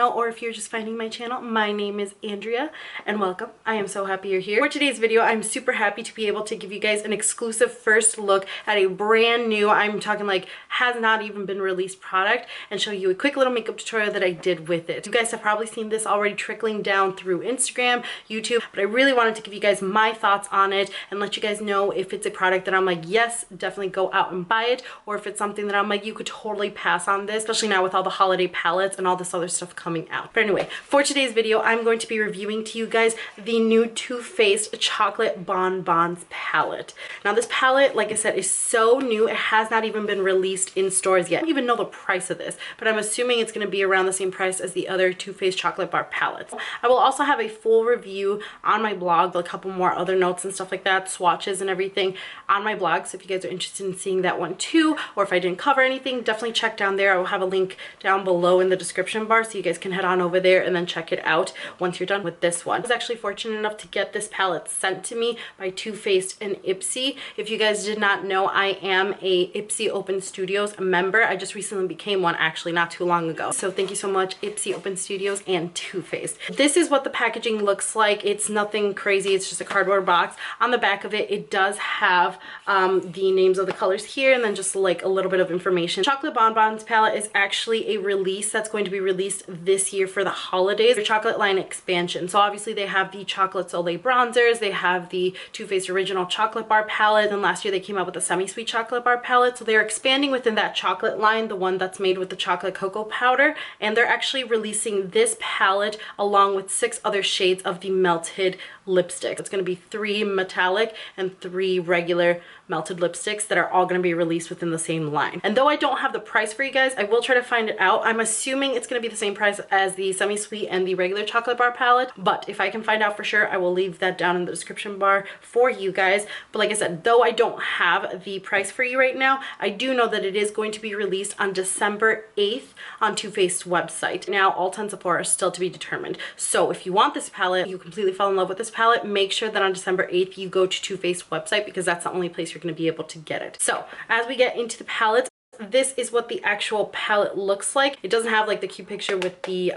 channel, or if you're just finding my channel, my name is Andrea and welcome. I am so happy you're here. For today's video, I'm super happy to be able to give you guys an exclusive first look at a brand new, I'm talking like has not even been released product, and show you a quick little makeup tutorial that I did with it. You guys have probably seen this already trickling down through Instagram, YouTube, but I really wanted to give you guys my thoughts on it and let you guys know if it's a product that I'm like, yes, definitely go out and buy it, or if it's something that I'm like, you could totally pass on this, especially now with all the holiday palettes and all this other stuff coming out. But anyway, for today's video, I'm going to be reviewing to you guys the new Too Faced Chocolate Bonbons palette. Now this palette, like I said, is so new. It has not even been released in stores yet. I don't even know the price of this, but I'm assuming it's going to be around the same price as the other Too Faced chocolate bar palettes. I will also have a full review on my blog, a couple more other notes and stuff like that, swatches and everything on my blog. So if you guys are interested in seeing that one too, or if I didn't cover anything, definitely check down there. I will have a link down below in the description bar so you guys can head on over there and then check it out once you're done with this one. I was actually fortunate enough to get this palette sent to me by Too Faced and Ipsy. If you guys did not know, I am a Ipsy Open Studios member. I just recently became one, actually not too long ago. So thank you so much, Ipsy Open Studios and Too Faced. This is what the packaging looks like. It's nothing crazy. It's just a cardboard box. On the back of it, it does have the names of the colors here and then just like a little bit of information. Chocolate Bonbons palette is actually a release that's going to be released this year for the holidays. Their chocolate line expansion. So obviously they have the Chocolate Soleil bronzers, they have the Too Faced original chocolate bar palette, and last year they came out with a semi-sweet chocolate bar palette. So they're expanding within that chocolate line, the one that's made with the chocolate cocoa powder, and they're actually releasing this palette along with 6 other shades of the melted lipstick. It's going to be 3 metallic and 3 regular melted lipsticks that are all going to be released within the same line. And though I don't have the price for you guys, I will try to find it out. I'm assuming it's going to be the same price as the semi-sweet and the regular chocolate bar palette, but if I can find out for sure, I will leave that down in the description bar for you guys. But like I said, though I don't have the price for you right now, I do know that it is going to be released on December 8th on Too Faced's website. Now all 10 Sephora are still to be determined. So if you want this palette, you completely fall in love with this palette, make sure that on December 8th you go to Too Faced's website, because that's the only place you're going to be able to get it. So as we get into the palettes, this is what the actual palette looks like. It doesn't have like the cute picture with the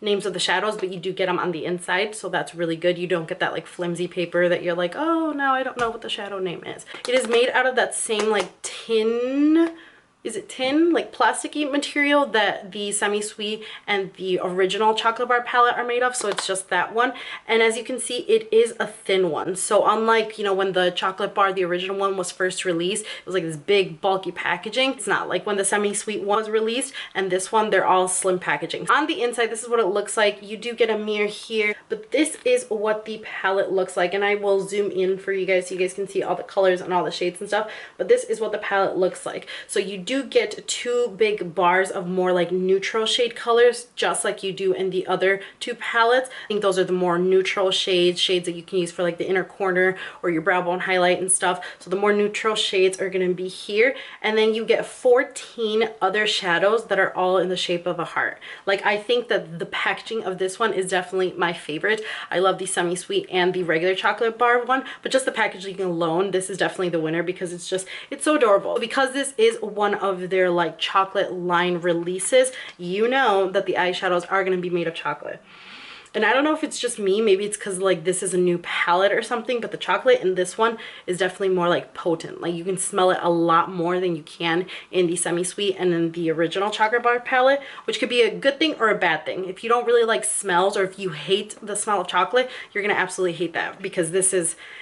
names of the shadows, but you do get them on the inside, so that's really good. You don't get that like flimsy paper that you're like, oh, now I don't know what the shadow name is. It is made out of that same like tin, is it tin, like plasticky material that the semi-sweet and the original chocolate bar palette are made of. So it's just that one, and as you can see, it is a thin one. So unlike, you know, when the chocolate bar, the original one, was first released, it was like this big bulky packaging. It's not like when the semi-sweet one was released, and this one, they're all slim packaging. On the inside, this is what it looks like. You do get a mirror here, but this is what the palette looks like, and I will zoom in for you guys so you guys can see all the colors and all the shades and stuff. But this is what the palette looks like. So you do get 2 big bars of more like neutral shade colors, just like you do in the other 2 palettes. I think those are the more neutral shades that you can use for like the inner corner or your brow bone highlight and stuff. So the more neutral shades are going to be here, and then you get 14 other shadows that are all in the shape of a heart. Like, I think that the packaging of this one is definitely my favorite. I love the semi-sweet and the regular chocolate bar one, but just the packaging alone, this is definitely the winner, because it's so adorable. Because this is one of their like chocolate line releases, you know that the eyeshadows are going to be made of chocolate. And I don't know if it's just me, maybe it's because like this is a new palette or something, but the chocolate in this one is definitely more like potent. Like you can smell it a lot more than you can in the semi-sweet and in the original chocolate bar palette, which could be a good thing or a bad thing. If you don't really like smells, or if you hate the smell of chocolate, you're gonna absolutely hate that, because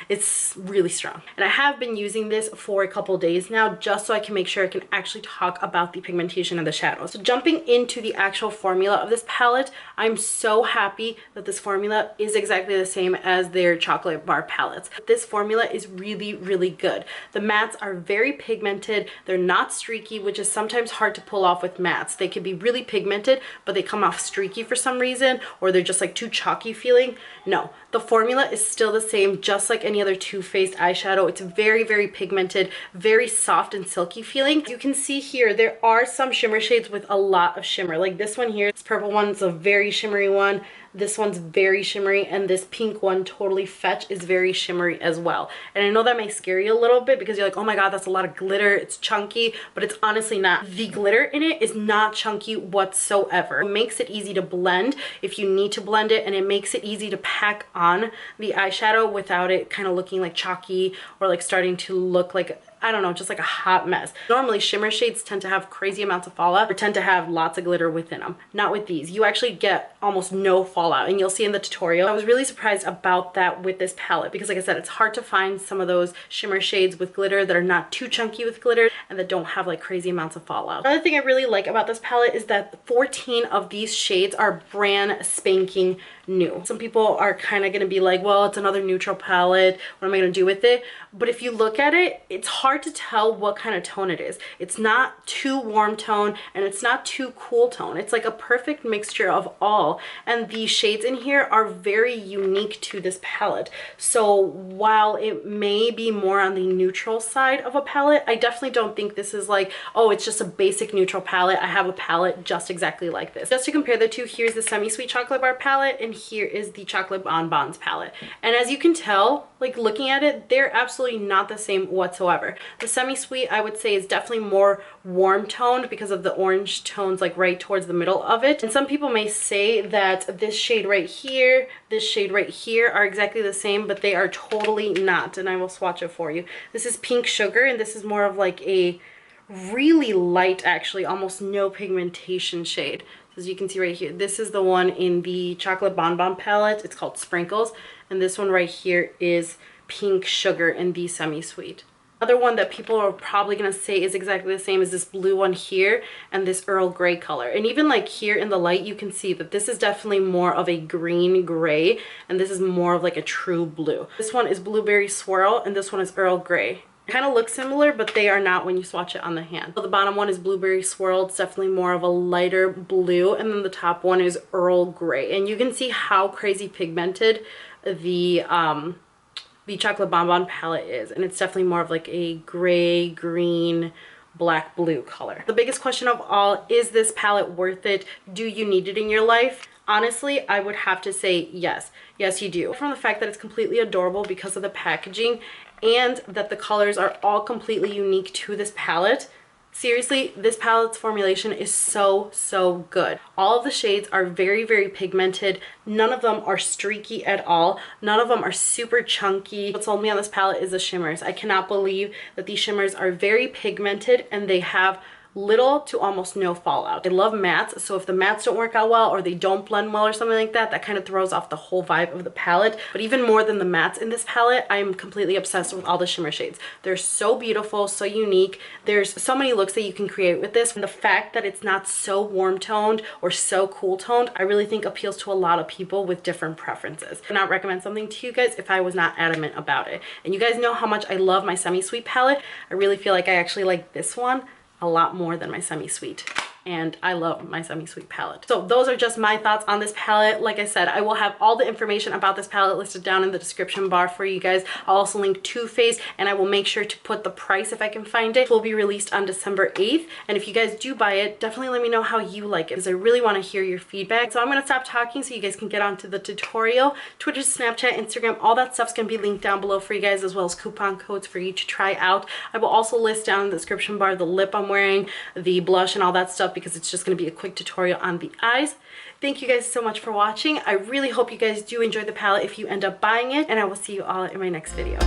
it's really strong. And I have been using this for a couple days now, just so I can make sure I can actually talk about the pigmentation and the shadows. So jumping into the actual formula of this palette, I'm so happy that this formula is exactly the same as their chocolate bar palettes. This formula is really, really good. The mattes are very pigmented. They're not streaky, which is sometimes hard to pull off with mattes. They can be really pigmented, but they come off streaky for some reason, or they're just like too chalky feeling. No, the formula is still the same, just like any other Too Faced eyeshadow. It's very, very pigmented, very soft and silky feeling. You can see here, there are some shimmer shades with a lot of shimmer. Like this one here, this purple one is a very shimmery one. This one's very shimmery, and this pink one, Totally Fetch, is very shimmery as well. And I know that may scare you a little bit because you're like, oh my god, that's a lot of glitter, it's chunky, but it's honestly not. The glitter in it is not chunky whatsoever. It makes it easy to blend if you need to blend it, and it makes it easy to pack on the eyeshadow without it kind of looking like chalky or like starting to look like, I don't know, just like a hot mess. Normally shimmer shades tend to have crazy amounts of fallout or tend to have lots of glitter within them. Not with these. You actually get almost no fallout, and you'll see in the tutorial. I was really surprised about that with this palette because, like I said, it's hard to find some of those shimmer shades with glitter that are not too chunky with glitter and that don't have like crazy amounts of fallout. Another thing I really like about this palette is that 14 of these shades are brand spanking new. Some people are kind of going to be like, well, it's another neutral palette, what am I going to do with it? But if you look at it, it's hard to tell what kind of tone it is. It's not too warm tone and it's not too cool tone. It's like a perfect mixture of all, and the shades in here are very unique to this palette. So while it may be more on the neutral side of a palette, I definitely don't think this is like, oh, it's just a basic neutral palette. I have a palette just exactly like this. Just to compare the two, here's the Semi-Sweet Chocolate Bar palette and here is the Chocolate Bonbons palette. And as you can tell, like looking at it, they're absolutely not the same whatsoever. The Semi-Sweet, I would say, is definitely more warm toned because of the orange tones like right towards the middle of it. And some people may say that this shade right here, this shade right here are exactly the same, but they are totally not. And I will swatch it for you. This is Pink Sugar, and this is more of like a really light, actually almost no pigmentation shade. As you can see right here, this is the one in the Chocolate Bonbon palette. It's called Sprinkles. And this one right here is Pink Sugar in the Semi-Sweet. Another one that people are probably going to say is exactly the same as this blue one here and this Earl Grey color. And even like here in the light, you can see that this is definitely more of a green gray, and this is more of like a true blue. This one is Blueberry Swirl, and this one is Earl Grey. Kind of look similar, but they are not when you swatch it on the hand. So the bottom one is Blueberry Swirl. It's definitely more of a lighter blue, and then the top one is Earl Grey. And you can see how crazy pigmented the Chocolate Bonbon palette is, and it's definitely more of like a gray, green, black, blue color. The biggest question of all, is this palette worth it? Do you need it in your life? Honestly, I would have to say yes. Yes, you do. From the fact that it's completely adorable because of the packaging and that the colors are all completely unique to this palette. Seriously, this palette's formulation is so good. All of the shades are very pigmented. None of them are streaky at all. None of them are super chunky. What sold me on this palette is the shimmers. I cannot believe that these shimmers are very pigmented and they have little to almost no fallout. I love mattes, so if the mattes don't work out well or they don't blend well or something like that, that kind of throws off the whole vibe of the palette. But even more than the mattes in this palette, I'm completely obsessed with all the shimmer shades. They're so beautiful, so unique. There's so many looks that you can create with this. And the fact that it's not so warm toned or so cool toned, I really think appeals to a lot of people with different preferences. I would not recommend something to you guys if I was not adamant about it. And you guys know how much I love my Semi-Sweet palette. I really feel like I actually like this one a lot more than my Semi-Sweet, and I love my Semi-Sweet palette. So those are just my thoughts on this palette. Like I said, I will have all the information about this palette listed down in the description bar for you guys. I'll also link Too Faced, and I will make sure to put the price if I can find it. It will be released on December 8th, and if you guys do buy it, definitely let me know how you like it because I really want to hear your feedback. So I'm going to stop talking so you guys can get on to the tutorial. Twitter, Snapchat, Instagram, all that stuff's going to be linked down below for you guys, as well as coupon codes for you to try out. I will also list down in the description bar the lip I'm wearing, the blush, and all that stuff because it's just going to be a quick tutorial on the eyes. Thank you guys so much for watching. I really hope you guys do enjoy the palette if you end up buying it, and I will see you all in my next video.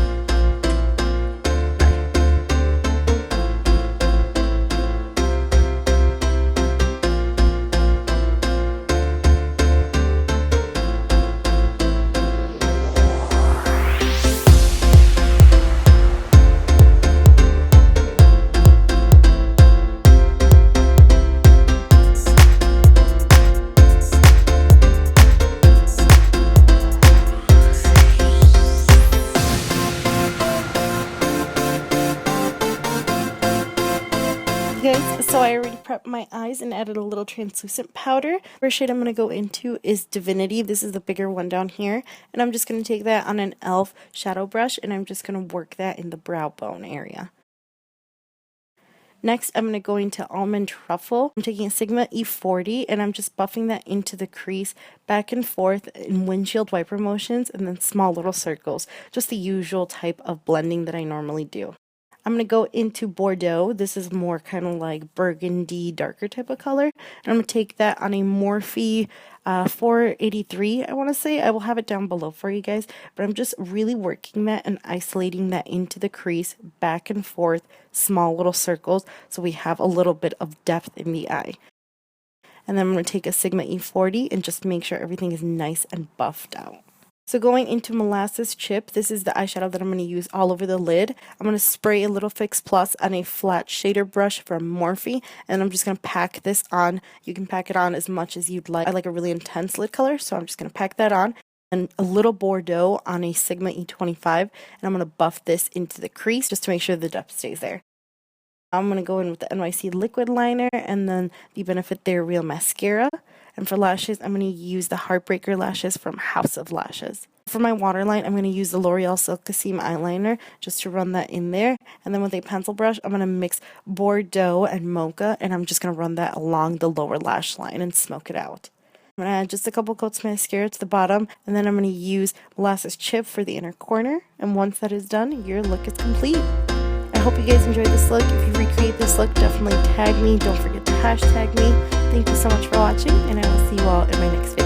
Guys, so I already prepped my eyes and added a little translucent powder. First shade I'm going to go into is Divinity. This is the bigger one down here, and I'm just going to take that on an e.l.f. shadow brush, and I'm just going to work that in the brow bone area. Next, I'm going to go into Almond Truffle. I'm taking a Sigma E40 and I'm just buffing that into the crease back and forth in windshield wiper motions and then small little circles. Just the usual type of blending that I normally do. I'm going to go into Bordeaux. This is more kind of like burgundy, darker type of color. And I'm going to take that on a Morphe 483, I want to say. I will have it down below for you guys. But I'm just really working that and isolating that into the crease, back and forth, small little circles, so we have a little bit of depth in the eye. And then I'm going to take a Sigma E40 and just make sure everything is nice and buffed out. So going into Molasses Chip, this is the eyeshadow that I'm going to use all over the lid. I'm going to spray a little Fix Plus on a flat shader brush from Morphe, and I'm just going to pack this on. You can pack it on as much as you'd like. I like a really intense lid color, so I'm just going to pack that on. And a little Bordeaux on a Sigma E25, and I'm going to buff this into the crease just to make sure the depth stays there. I'm going to go in with the NYC liquid liner and then the Benefit They're Real mascara. And for lashes, I'm going to use the Heartbreaker lashes from House of Lashes. For my waterline, I'm going to use the L'Oreal Silk Seam eyeliner just to run that in there. And then with a pencil brush, I'm going to mix Bordeaux and Mocha, and I'm just going to run that along the lower lash line and smoke it out. I'm going to add just a couple coats of mascara to the bottom, and then I'm going to use Molasses Chip for the inner corner. And once that is done, your look is complete. I hope you guys enjoyed this look. If you recreate this look, definitely tag me. Don't forget to hashtag me. Thank you so much for watching, and I will see you all in my next video.